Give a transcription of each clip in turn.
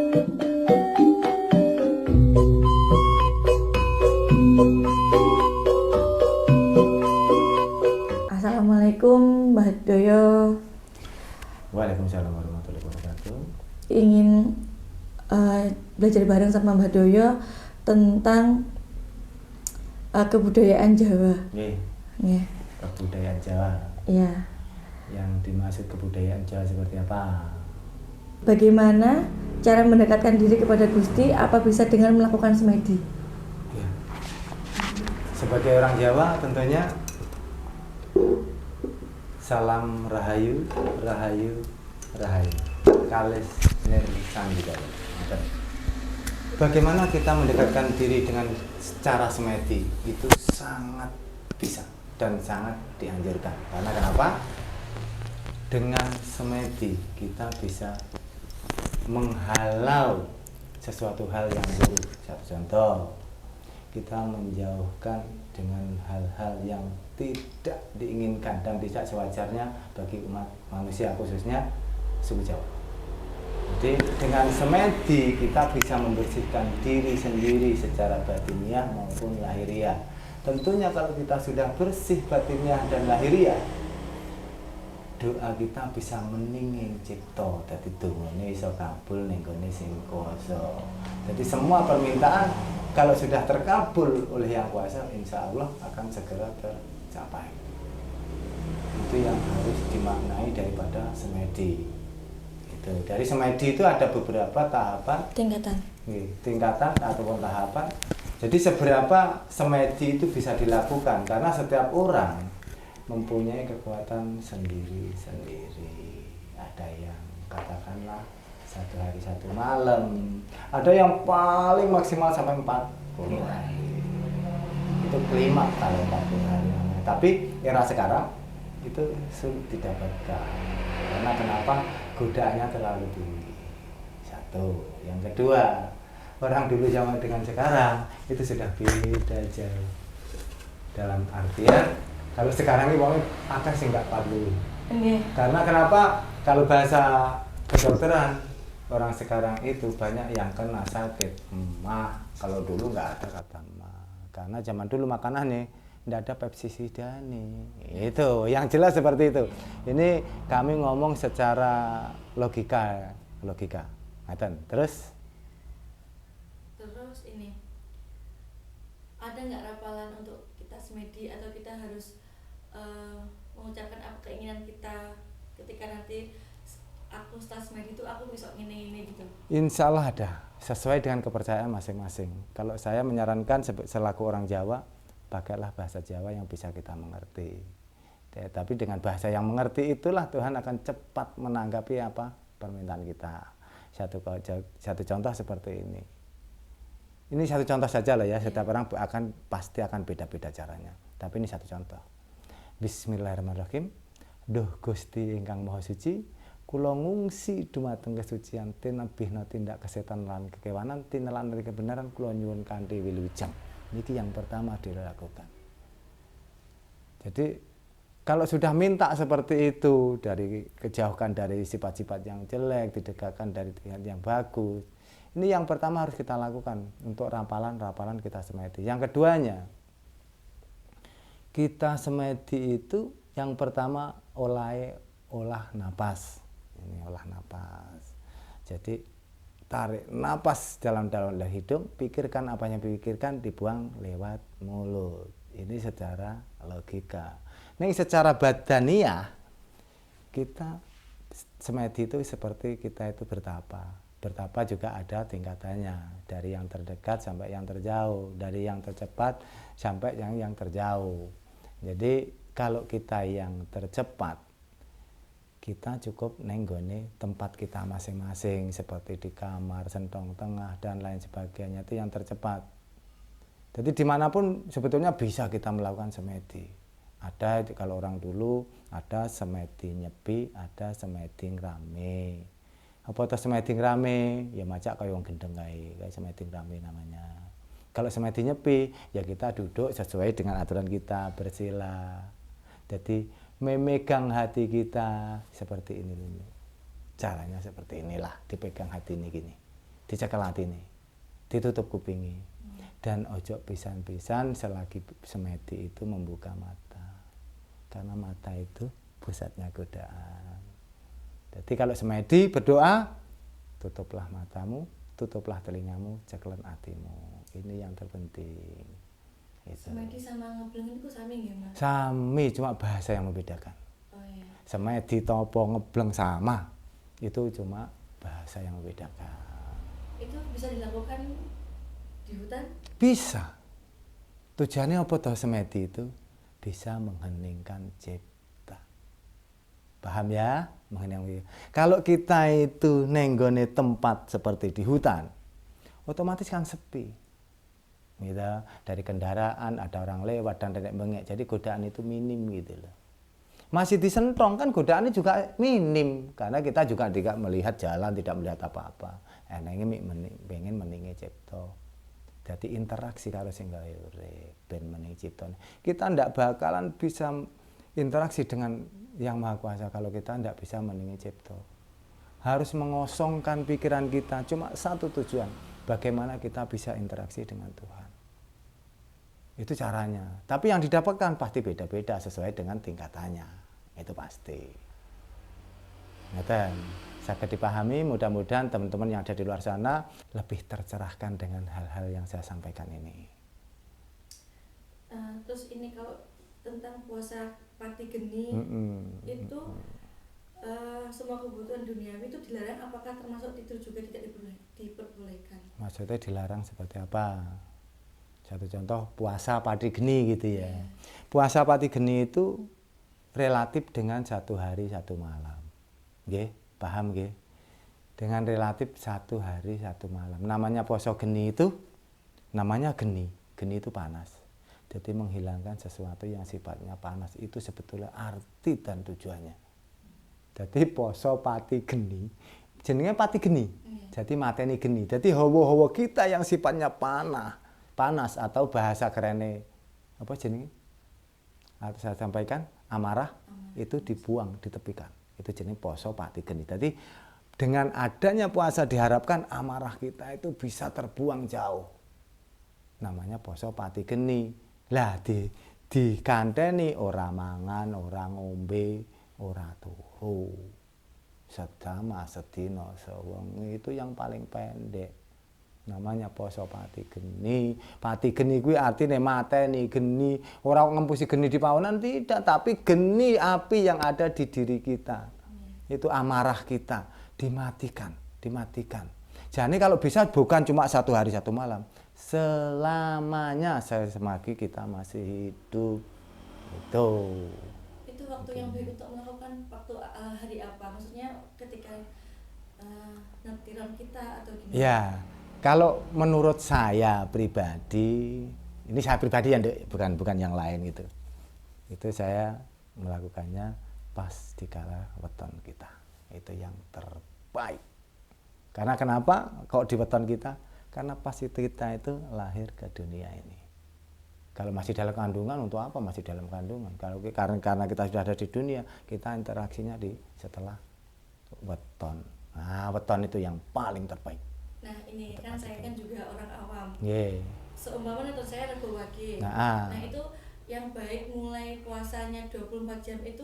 Assalamualaikum Mbah Doyo. Waalaikumsalam warahmatullahi wabarakatuh. Ingin belajar bareng sama Mbah Doyo tentang kebudayaan Jawa. Nggih. Kebudayaan Jawa. Iya. Yang dimaksud kebudayaan Jawa seperti apa? Bagaimana cara mendekatkan diri kepada Gusti? Apa bisa dengan melakukan semedi? Ya. Sebagai orang Jawa tentunya salam rahayu, rahayu, rahayu. Kalis nirsan juga. Bagaimana kita mendekatkan diri dengan secara semedi itu sangat bisa dan sangat dianjurkan. Karena kenapa? Dengan semedi kita bisa menghalau sesuatu hal yang buruk. Satu contoh, kita menjauhkan dengan hal-hal yang tidak diinginkan dan tidak sewajarnya bagi umat manusia, khususnya suku Jawa. Jadi dengan semedi kita bisa membersihkan diri sendiri secara batiniah maupun lahiriah. Tentunya kalau kita sudah bersih batiniah dan lahiriah, doa kita bisa meningin cipta, dadi dongane iso kabul ning gone sing kuwasa. Jadi semua permintaan kalau sudah terkabul oleh Yang Kuasa, insya Allah akan segera tercapai. Itu yang harus dimaknai daripada semedi. Itu dari semedi itu ada beberapa tahapan, tingkatan ataupun tahapan. Jadi seberapa semedi itu bisa dilakukan, karena setiap orang mempunyai kekuatan sendiri-sendiri. Ada yang katakanlah 1 hari 1 malam, ada yang paling maksimal sampai 40 hari. Itu kelima kalau 40 hari. Tapi era sekarang itu sulit didapatkan. Karena kenapa? Godaannya terlalu tinggi. Satu. Yang kedua, orang dulu zaman dengan sekarang itu sudah beda jauh. Dalam artian kalau sekarang ini wong akeh sing gak perlu. Karena kenapa? Kalau bahasa kedokteran, orang sekarang itu banyak yang kena sakit emah. Kalau dulu nggak ada kata emah. Karena zaman dulu makanannya nggak ada pestisida nih. Itu yang jelas seperti itu. Ini kami ngomong secara logika. Terus ini ada nggak rapalan untuk kita semedi atau kita harus mengucapkan apa keinginan kita ketika nanti aku setelah semedi itu aku bisa ini gitu? Insya Allah ada, sesuai dengan kepercayaan masing-masing. Kalau saya menyarankan selaku orang Jawa, pakailah bahasa Jawa yang bisa kita mengerti. Tapi dengan bahasa yang mengerti itulah Tuhan akan cepat menanggapi apa permintaan kita. Satu contoh seperti ini. Ini satu contoh saja lah ya, setiap orang pasti akan beda-beda caranya. Tapi ini satu contoh. Bismillahirrahmanirrahim. Duh Gusti ingkang Maha Suci, kula ngungsi dumateng kesucian tinebihna tindak kesetan lan kekewanan tinelan dari kebenaran kula nyuwun kanthi wilujeng. Niki yang pertama dilakukan. Jadi kalau sudah minta seperti itu, dari kejauhkan dari sifat-sifat yang jelek, didekatkan dari yang bagus. Ini yang pertama harus kita lakukan untuk rapalan kita semedi. Yang keduanya, kita semedi itu yang pertama olah napas. Ini olah napas. Jadi tarik napas dalam hidung, pikirkan apa yang dipikirkan, dibuang lewat mulut. Ini secara logika. Ini secara badaniah, kita semedi itu seperti kita itu bertapa. Bertapa juga ada tingkatannya, dari yang terdekat sampai yang terjauh, dari yang tercepat sampai yang terjauh. Jadi kalau kita yang tercepat, kita cukup nenggone tempat kita masing-masing, seperti di kamar, sentong tengah dan lain sebagainya, itu yang tercepat. Jadi dimanapun sebetulnya bisa kita melakukan semedi. Ada kalau orang dulu ada semedi nyepi, ada semedi ngrame. Apa itu semedi ngrame? Ya macak kaya wong gendeng kae, kayak semedi ngrame namanya. Kalau semedi nyepi, ya kita duduk sesuai dengan aturan kita, bersila. Jadi memegang hati kita seperti ini. Caranya seperti inilah, dipegang hati ini gini. dicekel atine, ditutup kupingi. Dan ojo pisan-pisan selagi semedi itu membuka mata. Karena mata itu pusatnya godaan. Jadi kalau semedi berdoa, tutuplah matamu, tutuplah telingamu, ceklen hatimu. Ini yang terpenting. Itu. Semedi sama ngebleng itu sami nggih, Mas? Sami, cuma bahasa yang membedakan. Oh iya. Semedi topo ngebleng sama. Itu cuma bahasa yang membedakan. Itu bisa dilakukan di hutan? Bisa. Tujuannya apa toh semedi itu? Bisa mengheningkan cipta. Paham ya? Menghening. Kalau kita itu nenggone tempat seperti di hutan, otomatis kan sepi. Gitu. Dari kendaraan ada orang lewat dan nenek bengek. Jadi godaan itu minim gitu loh. Masih di Sentong kan godaannya juga minim karena kita juga tidak melihat jalan, tidak melihat apa-apa. Enenge pengen meningi cipta. Jadi interaksi karo sing gawe urip ben mening ciptane. Kita ndak bakalan bisa interaksi dengan Yang Maha Kuasa kalau kita ndak bisa meningi cipta. Harus mengosongkan pikiran kita cuma satu tujuan, bagaimana kita bisa interaksi dengan Tuhan. Itu caranya. Tapi yang didapatkan pasti beda-beda sesuai dengan tingkatannya. Itu pasti. Ngeten. Sangat dipahami, mudah-mudahan teman-teman yang ada di luar sana lebih tercerahkan dengan hal-hal yang saya sampaikan ini. Terus ini kalau tentang puasa pati geni itu semua kebutuhan duniawi itu dilarang, apakah termasuk tidur juga tidak diperbolehkan? Maksudnya dilarang seperti apa? Satu contoh puasa pati geni gitu ya. Puasa pati geni itu relatif dengan 1 hari 1 malam. Nggih? Paham nggih? Dengan relatif 1 hari 1 malam. Namanya poso geni itu namanya geni. Geni itu panas. Jadi menghilangkan sesuatu yang sifatnya panas itu sebetulnya arti dan tujuannya. Jadi poso pati geni. Jenenge pati geni. Jadi mateni geni. Jadi hawa-hawa kita yang sifatnya panas atau bahasa kerennya apa jenenge? Atau saya sampaikan amarah itu dibuang, ditepikan. Itu jenis poso pati geni. Jadi dengan adanya puasa diharapkan amarah kita itu bisa terbuang jauh. Namanya poso pati geni. Lah di kanteni ora mangan, ora ngombe, ora turu. Sedama sedina sewengi itu yang paling pendek. Namanya poso pati geni. Pati geni kuwi artine mateni geni, ora ngempusi geni di pawonan tidak, tapi geni api yang ada di diri kita. Itu amarah kita dimatikan. Jadi kalau bisa bukan cuma 1 hari 1 malam, selamanya selagi kita masih hidup. Itu waktu yang baik untuk melakukan waktu hari apa? Maksudnya ketika netiron kita atau gimana? Ya. Kalau menurut saya pribadi, ini saya pribadi ya, bukan yang lain gitu. Itu saya melakukannya pas dikala weton kita. Itu yang terbaik. Karena kenapa kok di weton kita? Karena pas kita itu lahir ke dunia ini. Kalau masih dalam kandungan untuk apa masih dalam kandungan? Kalau karena kita sudah ada di dunia, kita interaksinya di setelah weton. Nah, weton itu yang paling terbaik. Nah ini kan saya kan juga orang awam. Seumpama atau saya Rebo Wage. Nah itu yang baik mulai puasanya 24 jam itu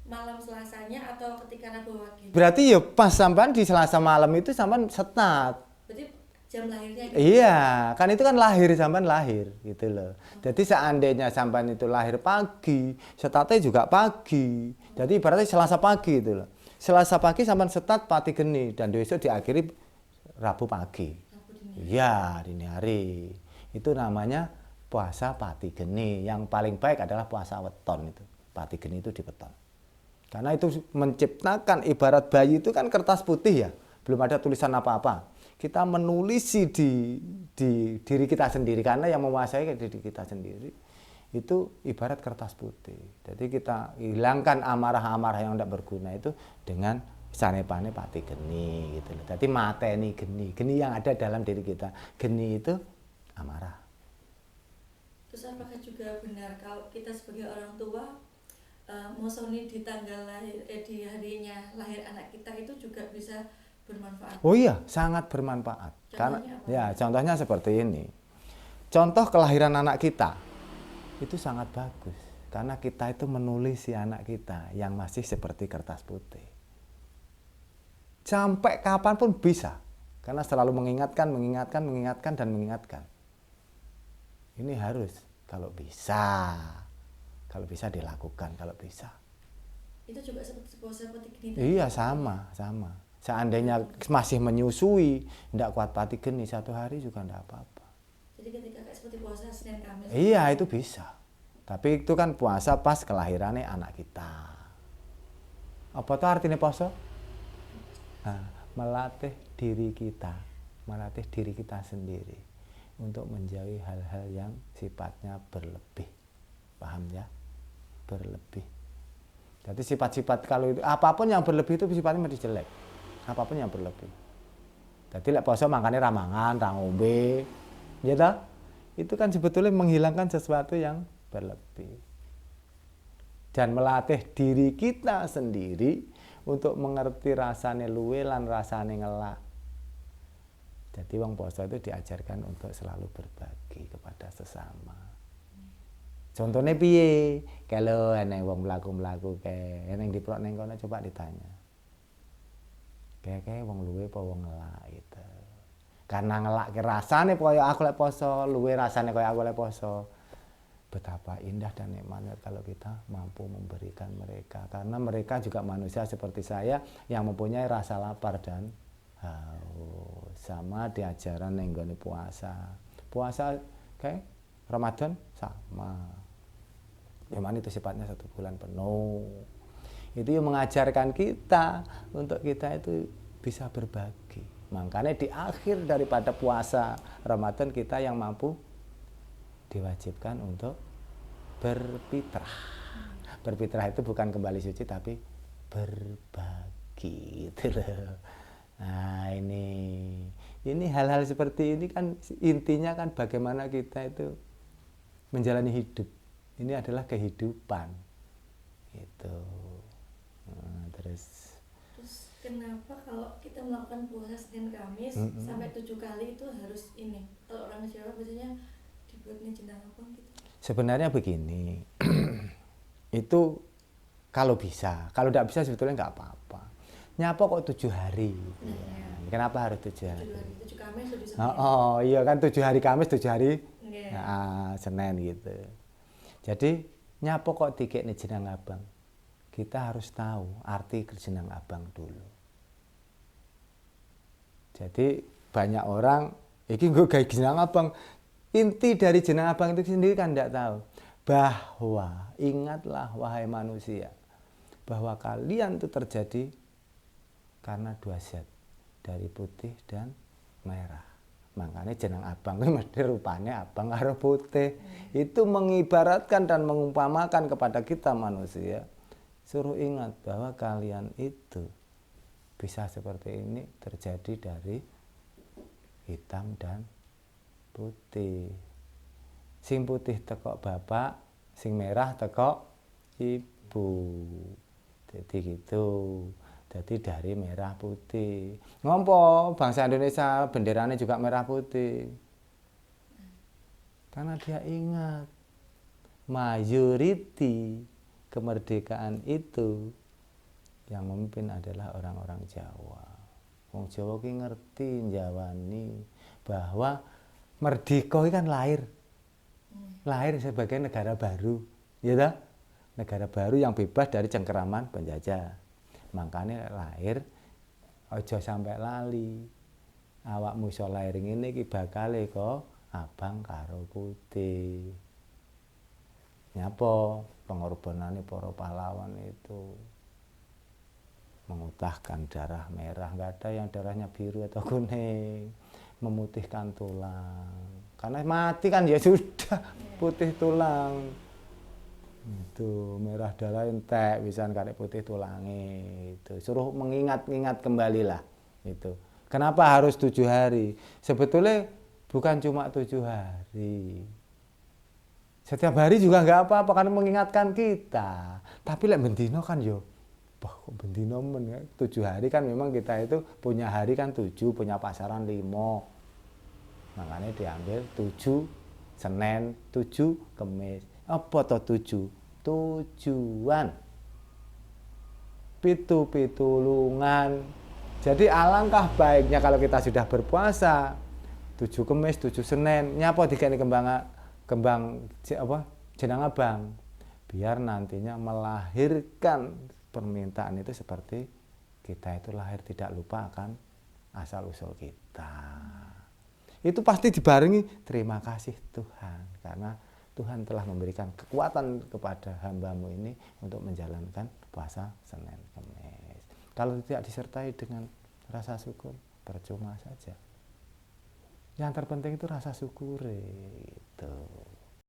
malam Selasanya atau ketika Rebo Wage? Berarti ya pas sampean di Selasa malam itu sampean setat. Berarti jam lahirnya gitu? Iya, kan itu kan sampean lahir gitu loh. Jadi seandainya sampean itu lahir pagi, setatnya juga pagi. Jadi ibaratnya Selasa pagi itu loh. Selasa pagi sampean setat pati geni dan besok diakhiri Rabu pagi. Iya, dini hari. Itu namanya puasa pati geni. Yang paling baik adalah puasa weton itu. Pati geni itu di weton. Karena itu menciptakan ibarat bayi itu kan kertas putih ya. Belum ada tulisan apa-apa. Kita menulisi di diri kita sendiri karena yang menguasai diri kita sendiri itu ibarat kertas putih. Jadi kita hilangkan amarah-amarah yang tidak berguna itu dengan sanepane pati geni gitu loh. Jadi mateni geni yang ada dalam diri kita. Geni itu amarah. Terus apakah juga benar kalau kita sebagai orang tua mosoni di tanggal lahir di harinya lahir anak kita itu juga bisa bermanfaat. Oh iya, sangat bermanfaat. Karena Contohnya apa? ya contohnya seperti ini. Contoh kelahiran anak kita itu sangat bagus karena kita itu menulis si anak kita yang masih seperti kertas putih. Sampai kapanpun bisa, karena selalu mengingatkan dan mengingatkan. Ini harus kalau bisa dilakukan kalau bisa. Itu juga seperti gini. Iya sama. Seandainya masih menyusui, tidak kuat pati geni 1 hari juga tidak apa-apa. Jadi ketika kayak seperti puasa Senin Kamis. Iya itu bisa. Tapi itu kan puasa pas kelahirannya anak kita. Apa tuh artinya puasa? Nah, melatih diri kita sendiri untuk menjauhi hal-hal yang sifatnya berlebih. Paham ya? Berlebih. Jadi sifat-sifat kalau itu apapun yang berlebih itu sifatnya mesti jelek. Apapun yang berlebih. Jadi lek poso makanya ramangan, ngombe, ya toh? Itu kan sebetulnya menghilangkan sesuatu yang berlebih. Dan melatih diri kita sendiri untuk mengerti rasane luwe lan rasane ngelak. Jadi wong poso itu diajarkan untuk selalu berbagi kepada sesama. Contohnya piye? Kalau ana wong mlaku-mlaku kae, ning diprok ning kono coba ditanya. Kayak wong luwe apa wong ngelak gitu. Karena ngelak rasane kaya aku lek poso, luwe rasane kaya aku lek poso. Betapa indah dan nikmatnya kalau kita mampu memberikan mereka. Karena mereka juga manusia seperti saya yang mempunyai rasa lapar dan haus. Sama di ajaran ning nggone puasa. Puasa kayak Ramadan sama. Memang itu sifatnya 1 bulan penuh. Itu yang mengajarkan kita untuk kita itu bisa berbagi. Makanya di akhir daripada puasa Ramadan kita yang mampu diwajibkan untuk berfitrah. Berfitrah itu bukan kembali suci tapi berbagi. Nah ini hal-hal seperti ini kan intinya kan bagaimana kita itu menjalani hidup. Ini adalah kehidupan. Gitu. Nah, terus kenapa kalau kita melakukan puasa Senin Kamis sampai 7 kali itu harus ini? Kalau orang Jawa biasanya dibuatnya jenang apa gitu. Sebenarnya begini. Itu kalau bisa, kalau tidak bisa sebetulnya nggak apa-apa. Nyapa kok 7 hari. Ya. Kenapa harus 7 hari? 7 Kamis 7 Senin. Oh iya kan 7 hari Kamis, 7 hari Yeah. Senin gitu. Jadi nyapa kok dikekne jeneng abang? Kita harus tahu arti jeneng abang dulu. Jadi banyak orang iki nggo gawe jeneng abang. Inti dari jeneng abang itu sendiri kan tidak tahu. Bahwa ingatlah wahai manusia bahwa kalian itu terjadi karena 2 zat, dari putih dan merah. Makanya jeneng abang itu mesti rupanya abang karo putih. Itu mengibaratkan dan mengumpamakan kepada kita manusia. Suruh ingat bahwa kalian itu bisa seperti ini terjadi dari hitam dan putih. Sing putih tekok bapak, sing merah tekok ibu. Jadi gitu. Jadi dari merah putih. Ngompo bangsa Indonesia benderanya juga merah putih. Karena dia ingat mayoriti kemerdekaan itu yang memimpin adalah orang-orang Jawa. Wong Jawa ki ngerti njawani bahwa merdeka kan lahir sebagai negara baru, ya toh? Negara baru yang bebas dari cengkeraman penjajah. Makanya lahir aja sampai lali. Awakmu iso lahir ngene iki bakale kok abang karo putih. Nyapa pengorbanane para pahlawan itu mengutahkan darah merah, enggak ada yang darahnya biru atau kuning, memutihkan tulang. Karena mati kan ya sudah, putih tulang. Itu merah darah entek pisan karek putih tulange itu. Suruh mengingat-ingat kembalilah itu. Kenapa harus 7 hari? Sebetulnya bukan cuma 7 hari. Setiap hari juga enggak apa-apa karena mengingatkan kita. Tapi lek bendino kan yo kok bendino men ya? 7 hari kan memang kita itu punya hari kan 7, punya pasaran 5. Makanya diambil 7 Senin, 7 Kamis. Apa to 7? Tujuan. Pitulungan. Jadi alangkah baiknya kalau kita sudah berpuasa 7 Kamis, 7 Senin, nyapa dikene kembang jenang abang. Biar nantinya melahirkan permintaan itu seperti kita itu lahir tidak lupa akan asal usul kita. Itu pasti dibarengi terima kasih Tuhan, karena Tuhan telah memberikan kekuatan kepada hambamu ini untuk menjalankan puasa Senin Kamis. Kalau tidak disertai dengan rasa syukur, percuma saja. Yang terpenting itu rasa syukur itu.